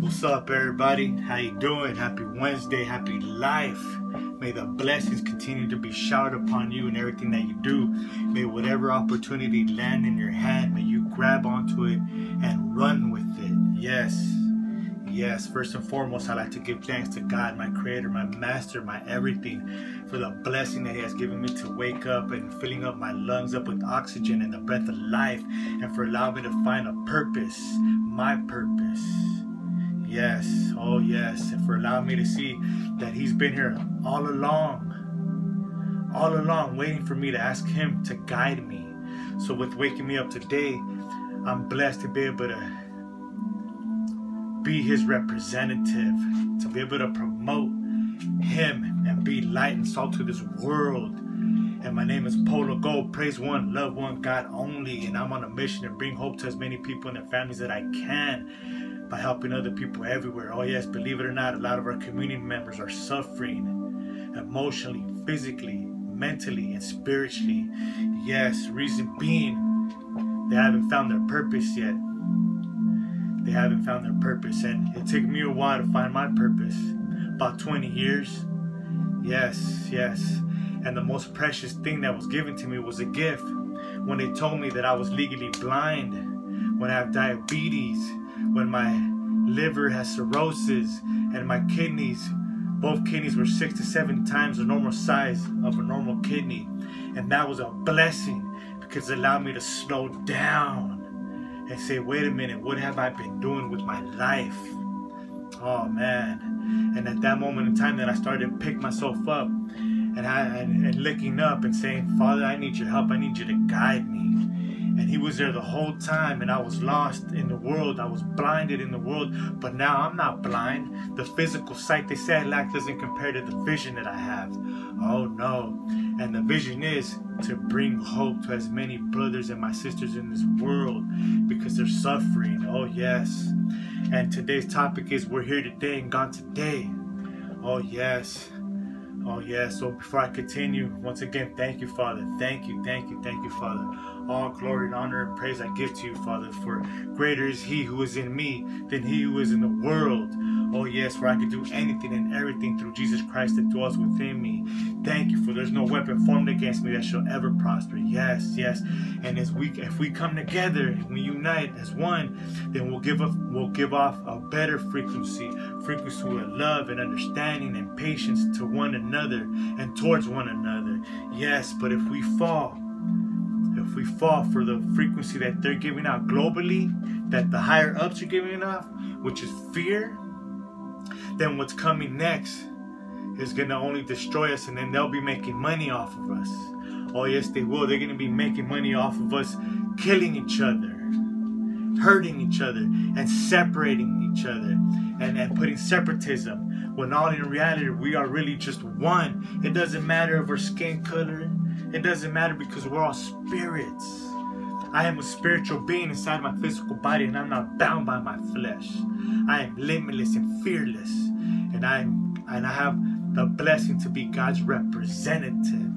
What's up, everybody? How you doing? Happy Wednesday, happy life. May the blessings continue to be showered upon you in everything that you do. May whatever opportunity land in your hand, may you grab onto it and run with it. Yes, first and foremost, I'd like to give thanks to God, my creator, my master, my everything, for the blessing that he has given me to wake up and filling up my lungs up with oxygen and the breath of life, and for allowing me to find a purpose, my purpose. Yes, oh yes, and for allowing me to see that he's been here all along, waiting for me to ask him to guide me. So with waking me up today, I'm blessed to be able to be his representative, to be able to promote him and be light and salt to this world. And my name is Polo Gold. Praise one, love one, God only. And I'm on a mission to bring hope to as many people and their families that I can by helping other people everywhere. Oh yes, believe it or not, a lot of our community members are suffering emotionally, physically, mentally, and spiritually. Yes, reason being, they haven't found their purpose yet. They haven't found their purpose, and it took me a while to find my purpose. About 20 years. Yes. And the most precious thing that was given to me was a gift. When they told me that I was legally blind, when I have diabetes, when my liver has cirrhosis, and my kidneys, both kidneys were 6 to 7 times the normal size of a normal kidney. And that was a blessing because it allowed me to slow down and say, wait a minute, what have I been doing with my life? Oh man. And at that moment in time that I started to pick myself up and looking up and saying, Father, I need your help. I need you to guide me. And he was there the whole time, and I was lost in the world. I was blinded in the world, but now I'm not blind. The physical sight they say I lack doesn't compare to the vision that I have. Oh no. And the vision is to bring hope to as many brothers and my sisters in this world because they're suffering. Oh yes. And today's topic is we're here today and gone today. Oh yes. Oh yes. So before I continue, once again, thank you, Father. Thank you, Father. All glory and honor and praise I give to you, Father, for greater is he who is in me than he who is in the world. Oh yes, for I can do anything and everything through Jesus Christ that dwells within me. Thank you, for there's no weapon formed against me that shall ever prosper. Yes. And if we come together and we unite as one, then we'll give off a better frequency of love and understanding and patience to one another and towards one another. Yes, but if we fall for the frequency that they're giving out globally, that the higher ups are giving off, which is fear, then what's coming next is going to only destroy us, and then they'll be making money off of us. Oh yes, they will. They're going to be making money off of us killing each other, hurting each other, and separating each other, and putting separatism, when all in reality we are really just one. It doesn't matter if we're skin color. It doesn't matter because we're all spirits. I am a spiritual being inside my physical body, and I'm not bound by my flesh. I am limitless and fearless, and I have the blessing to be God's representative.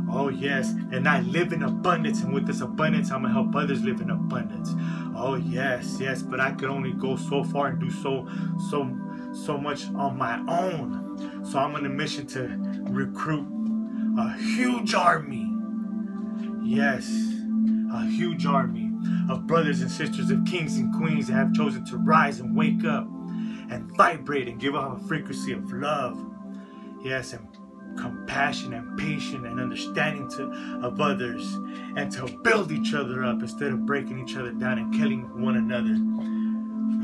Oh yes, and I live in abundance, and with this abundance I'm gonna help others live in abundance. Oh yes, but I could only go so far and do so much on my own. So I'm on a mission to recruit a huge army. Yes, a huge army of brothers and sisters, of kings and queens that have chosen to rise and wake up and vibrate and give off a frequency of love. Yes, and compassion and patience and understanding of others, and to build each other up instead of breaking each other down and killing one another.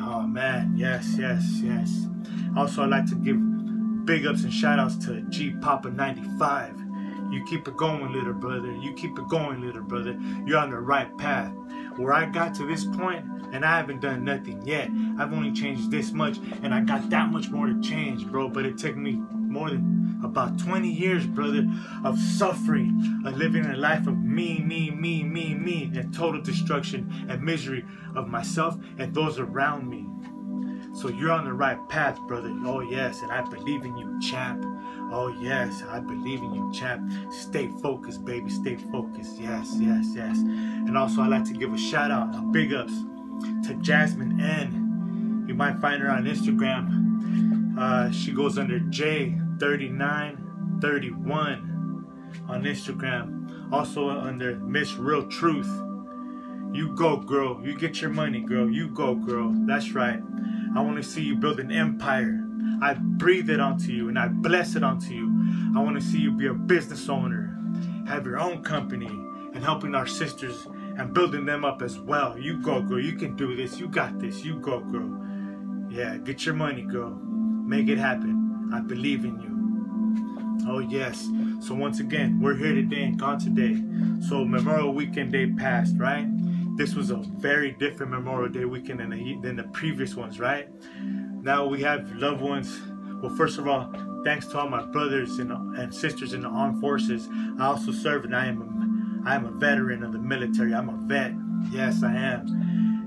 Oh man, yes. Also, I'd like to give big ups and shout outs to G Papa 95. You keep it going, little brother. You keep it going, little brother. You're on the right path. Where I got to this point, and I haven't done nothing yet. I've only changed this much, and I got that much more to change, bro. But it took me more than about 20 years, brother, of suffering, of living a life of me, and total destruction and misery of myself and those around me. So you're on the right path, brother. Oh yes, and I believe in you, champ. Oh yes, I believe in you, champ. Stay focused, baby. Stay focused. Yes. And also I'd like to give a shout out, a big ups to Jasmine N. You might find her on Instagram. She goes under J3931 on Instagram. Also under Miss Real Truth. You go, girl. You get your money, girl. You go, girl. That's right. I want to see you build an empire. I breathe it onto you and I bless it onto you. I want to see you be a business owner, have your own company, and helping our sisters and building them up as well. You go, girl. You can do this. You got this. You go, girl. Yeah, get your money, girl. Make it happen. I believe in you. Oh, yes. So once again, we're here today and gone today. So Memorial Weekend Day passed, right? This was a very different Memorial Day weekend than the previous ones, right? Now we have loved ones. Well, first of all, thanks to all my brothers and sisters in the armed forces. I also serve, and I am a veteran of the military. I'm a vet. Yes, I am.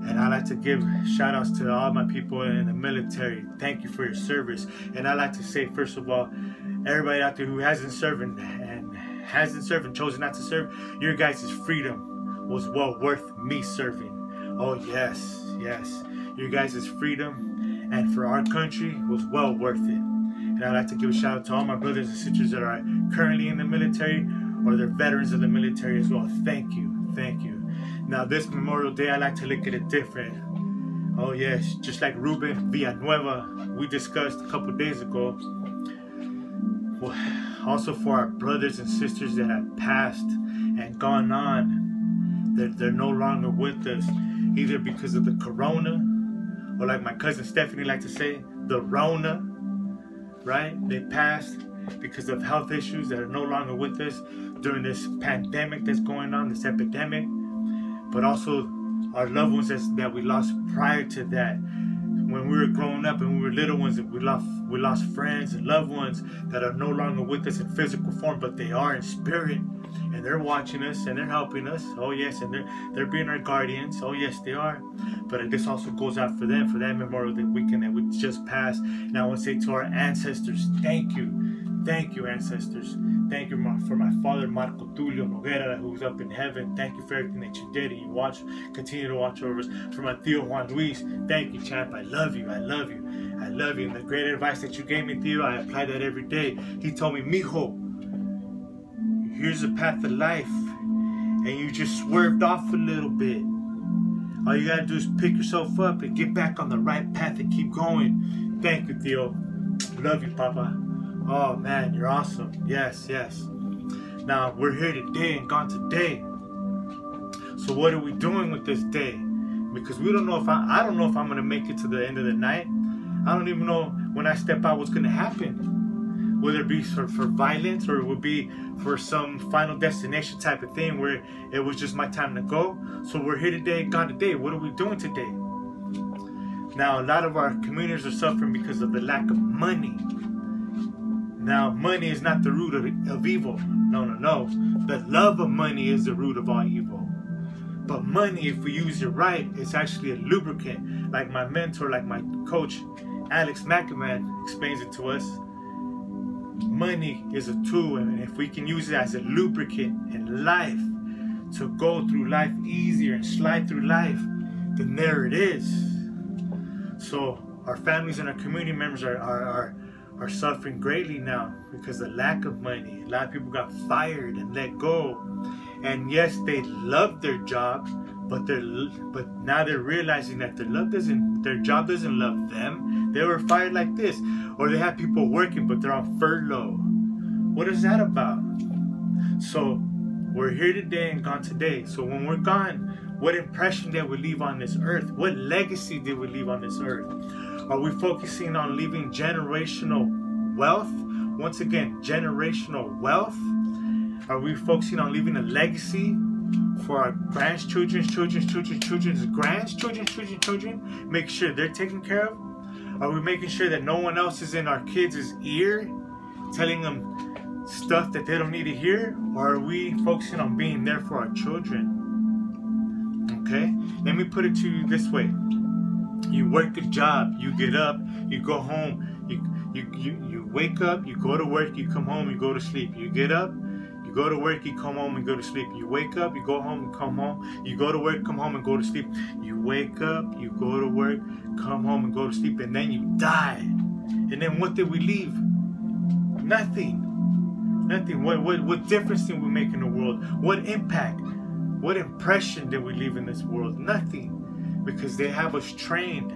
And I like to give shout outs to all my people in the military. Thank you for your service. And I like to say, first of all, everybody out there who hasn't served and chosen not to serve, your guys' freedom was well worth me serving. Oh yes, yes. Your guys' freedom and for our country was well worth it. And I'd like to give a shout out to all my brothers and sisters that are currently in the military or they're veterans of the military as well. Thank you. Thank you. Now this Memorial Day, I like to look at it different. Oh yes, just like Ruben Villanueva we discussed a couple days ago. Well, also for our brothers and sisters that have passed and gone on, they're no longer with us, either because of the corona, or like my cousin Stephanie liked to say, the Rona, right? They passed because of health issues that are no longer with us during this pandemic that's going on, this epidemic. But also our loved ones that we lost prior to that. When we were growing up and we were little ones, we lost friends and loved ones that are no longer with us in physical form, but they are in spirit, and they're watching us and they're helping us. Oh yes, and they're being our guardians. Oh yes, they are. But this also goes out for them for that Memorial Day weekend that we just passed. And I want to say to our ancestors, thank you. Thank you, ancestors. Thank you for my father, Marco Tulio Noguera, who's up in heaven. Thank you for everything that you did and you continue to watch over us. For my Tío Juan Luis, thank you, champ. I love you. I love you. I love you. And the great advice that you gave me, Tío, I apply that every day. He told me, mijo, here's the path of life. And you just swerved off a little bit. All you gotta do is pick yourself up and get back on the right path and keep going. Thank you, Tío. Love you, Papa. Oh man, you're awesome. Yes, yes. Now we're here today and gone today. So what are we doing with this day? Because we don't know if I don't know if I'm gonna make it to the end of the night. I don't even know when I step out what's gonna happen. Whether it be for violence or it would be for some final destination type of thing where it was just my time to go. So we're here today and gone today. What are we doing today? Now a lot of our communities are suffering because of the lack of money. Now, money is not the root of evil. No, no, no. The love of money is the root of all evil. But money, if we use it right, it's actually a lubricant. Like my mentor, like my coach, Alex McEman explains it to us. Money is a tool, and if we can use it as a lubricant in life to go through life easier and slide through life, then there it is. So our families and our community members are suffering greatly now because of the lack of money. A lot of people got fired and let go. And yes, they love their job, but now they're realizing that their job doesn't love them. They were fired like this. Or they have people working, but they're on furlough. What is that about? So we're here today and gone today. So when we're gone, what impression did we leave on this earth? What legacy did we leave on this earth? Are we focusing on leaving generational wealth? Once again, generational wealth? Are we focusing on leaving a legacy for our grandchildren's children? Make sure they're taken care of? Are we making sure that no one else is in our kids' ear telling them stuff that they don't need to hear? Or are we focusing on being there for our children? Okay? Let me put it to you this way. You work a job, you get up, you go home, you wake up, you go to work, you come home, you go to sleep. You get up, you go to work, you come home and go to sleep. You wake up, you go home and come home. You go to work, come home and go to sleep. You wake up, you go to work, come home and go to sleep, and then you die. And then what did we leave? Nothing. Nothing. What difference did we make in the world? What impact? What impression did we leave in this world? Nothing. Because they have us trained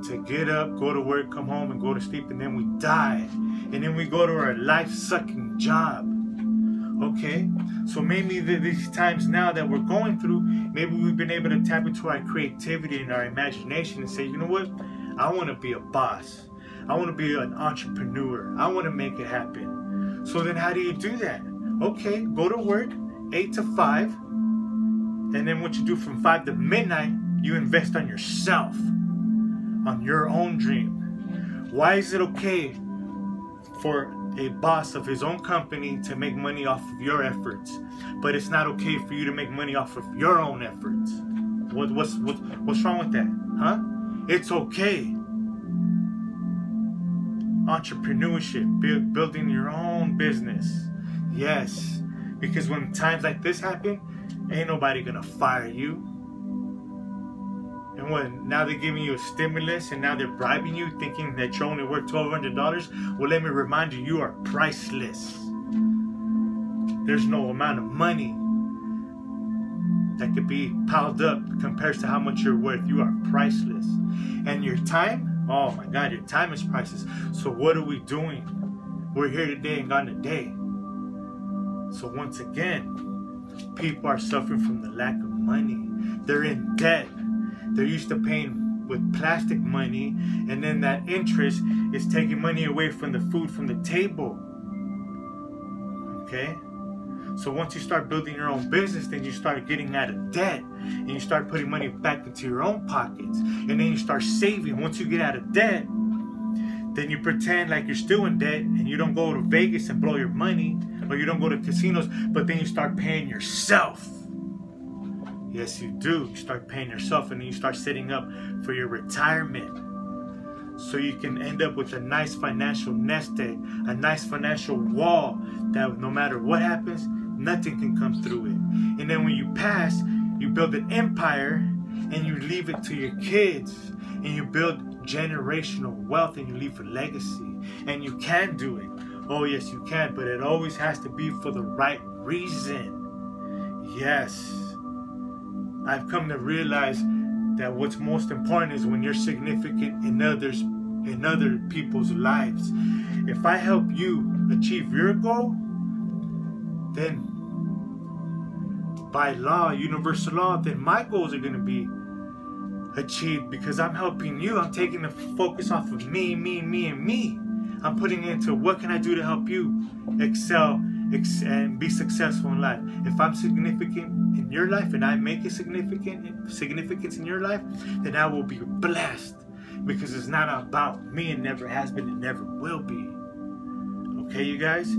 to get up, go to work, come home, and go to sleep, and then we die. And then we go to our life-sucking job. Okay? So maybe these times now that we're going through, maybe we've been able to tap into our creativity and our imagination and say, you know what? I want to be a boss. I want to be an entrepreneur. I want to make it happen. So then how do you do that? Okay, go to work 8 to 5. And then what you do from 5 to midnight, you invest on yourself, on your own dream. Why is it okay for a boss of his own company to make money off of your efforts, but it's not okay for you to make money off of your own efforts? What's wrong with that? Huh? It's okay. Entrepreneurship, building your own business. Yes, because when times like this happen, ain't nobody gonna fire you. And when now they're giving you a stimulus and now they're bribing you, thinking that you're only worth $1,200, well, let me remind you, you are priceless. There's no amount of money that could be piled up compared to how much you're worth. You are priceless. And your time, oh my God, your time is priceless. So what are we doing? We're here today and gone today. So once again, people are suffering from the lack of money. They're in debt. They're used to paying with plastic money, and then that interest is taking money away from the food from the table. Okay? So once you start building your own business, then you start getting out of debt, and you start putting money back into your own pockets, and then you start saving. Once you get out of debt, then you pretend like you're still in debt, and you don't go to Vegas and blow your money, or you don't go to casinos, but then you start paying yourself. Yes, you do. You start paying yourself, and then you start setting up for your retirement. So you can end up with a nice financial nest egg, a nice financial wall that no matter what happens, nothing can come through it. And then when you pass, you build an empire, and you leave it to your kids, and you build generational wealth, and you leave a legacy. And you can do it. Oh yes, you can, but it always has to be for the right reason. Yes. I've come to realize that what's most important is when you're significant in other people's lives. If I help you achieve your goal, then by law, universal law, then my goals are going to be achieved because I'm helping you. I'm taking the focus off of me, and me. I'm putting it into what can I do to help you excel and be successful in life. If I'm significant in your life and I make a significance in your life, then I will be blessed because it's not about me. It never has been. It never will be. Okay, you guys?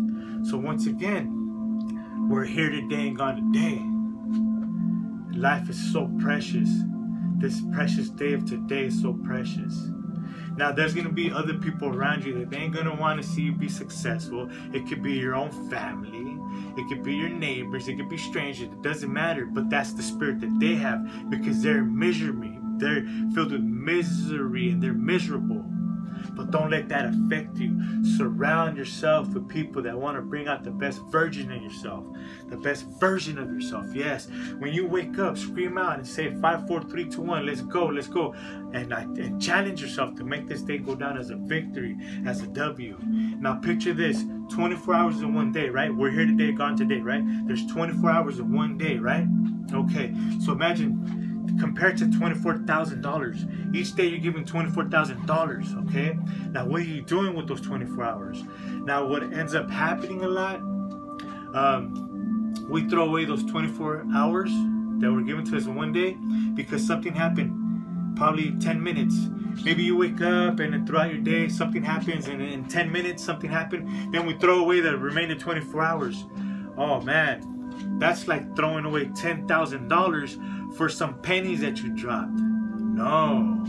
So once again, we're here today and gone today. Life is so precious. This precious day of today is so precious. Now, there's going to be other people around you that ain't going to want to see you be successful. It could be your own family. It could be your neighbors. It could be strangers. It doesn't matter. But that's the spirit that they have because they're misery. They're filled with misery and they're miserable. But don't let that affect you. Surround yourself with people that want to bring out the best version of yourself. The best version of yourself. Yes. When you wake up, scream out and say 5, 4, 3, 2, 1. Let's go. Let's go. And challenge yourself to make this day go down as a victory, as a W. Now picture this. 24 hours in one day, right? We're here today, gone today, right? There's 24 hours in one day, right? Okay. So imagine compared to $24,000. Each day you're giving $24,000, okay? Now what are you doing with those 24 hours? Now what ends up happening a lot, we throw away those 24 hours that were given to us in one day because something happened, probably 10 minutes. Maybe you wake up and then throughout your day something happens and in 10 minutes something happened. Then we throw away the remaining 24 hours. Oh man, that's like throwing away $10,000 for some pennies that you dropped. No,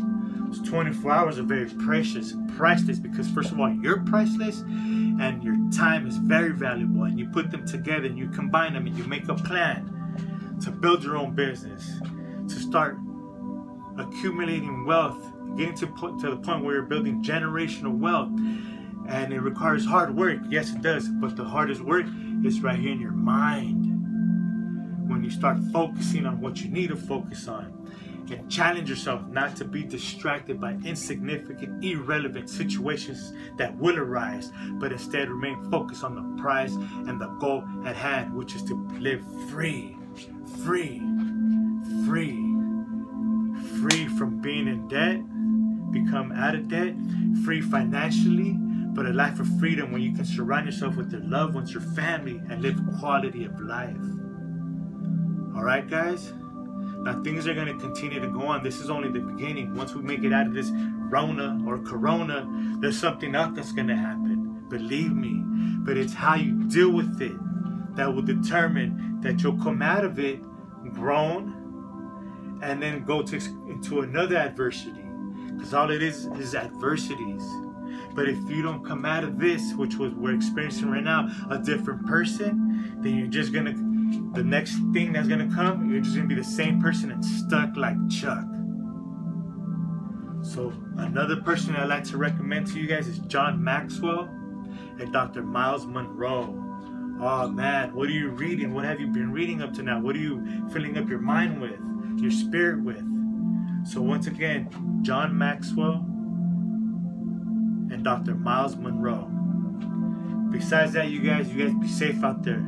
those 24 hours are very precious, priceless, because first of all, you're priceless, and your time is very valuable, and you put them together and you combine them and you make a plan to build your own business, to start accumulating wealth, getting to the point where you're building generational wealth. And it requires hard work. Yes, it does. But the hardest work is right here in your mind. When you start focusing on what you need to focus on, and challenge yourself not to be distracted by insignificant, irrelevant situations that will arise, but instead remain focused on the prize and the goal at hand, which is to live free from being in debt, become out of debt, free financially, but a life of freedom when you can surround yourself with your loved ones, your family, and live quality of life. All right, guys? Now, things are going to continue to go on. This is only the beginning. Once we make it out of this Rona or Corona, there's something else that's going to happen. Believe me. But it's how you deal with it that will determine that you'll come out of it grown and then go into another adversity. Because all it is adversities. But if you don't come out of this, which we're experiencing right now, a different person, then you're just going to... The next thing that's going to come, you're just going to be the same person and stuck like Chuck. So another person I'd like to recommend to you guys is John Maxwell and Dr. Miles Monroe. Oh man, what are you reading? What have you been reading up to now? What are you filling up your mind with, your spirit with? So once again, John Maxwell and Dr. Miles Monroe. Besides that, you guys be safe out there.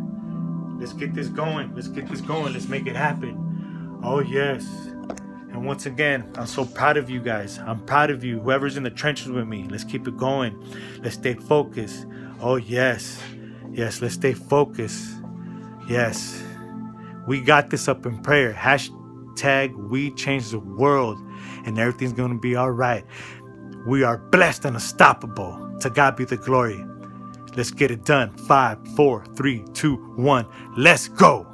Let's get this going. Let's make it happen. Oh, yes. And once again, I'm so proud of you guys. I'm proud of you. Whoever's in the trenches with me, let's keep it going. Let's stay focused. Oh, yes. Yes, let's stay focused. Yes. We got this up in prayer. Hashtag we change the world. And everything's going to be all right. We are blessed and unstoppable. To God be the glory. Let's get it done. 5, 4, 3, 2, 1. Let's go.